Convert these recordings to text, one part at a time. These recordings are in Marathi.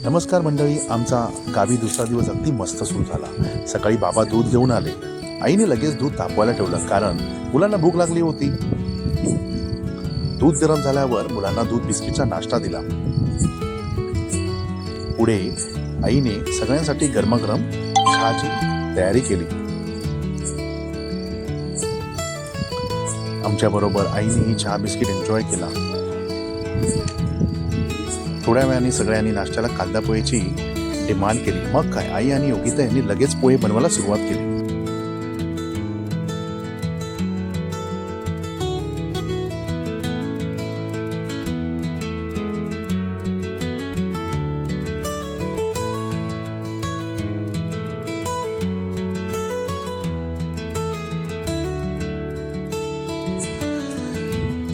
नमस्कार मंडळी, आमचा गावी दुसरा दिवस अगदी मस्त सुरू झाला। सकाळी बाबा दूध घेऊन आले। आईने लगेच दूध तापवायला ठेवलं कारण मुलांना भूक लागली होती। दूध गरम झाल्यावर मुलांना दूध बिस्किटचा नाश्ता दिला। पुढे आईने सगळ्यांसाठी गरमागरम चहाची तयारी केली। आमच्या बरोबर आईनेही चहा बिस्किट एन्जॉय केला। थोड्या वेळाने सगळ्यांनी नाश्त्याला कांदा पोहेची डिमांड केली। मग काय, आई आणि योगिता यांनी लगेच पोहे बनवायला सुरुवात केली।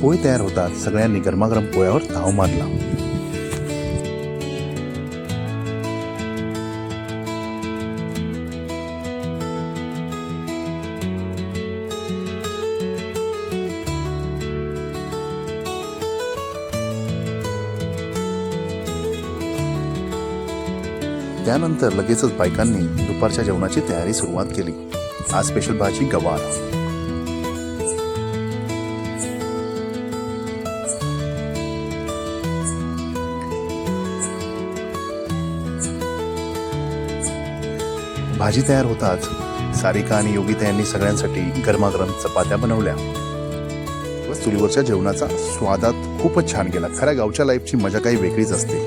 पोहे तयार होतात सगळ्यांनी गरमागरम पोह्यावर ताव मारला। त्यानंतर लगेचच बायकांनी दुपारच्या जेवणाची तयारी सुरुवात केली। आज स्पेशल भाजी गवार। भाजी तयार होताच सारिका आणि योगिता यांनी सगळ्यांसाठी गरमागरम चपात्या बनवल्या व चुलीवरच्या जेवणाचा स्वादात खूपच छान गेला। खऱ्या गावच्या लाईफची मजा काही वेगळीच असते।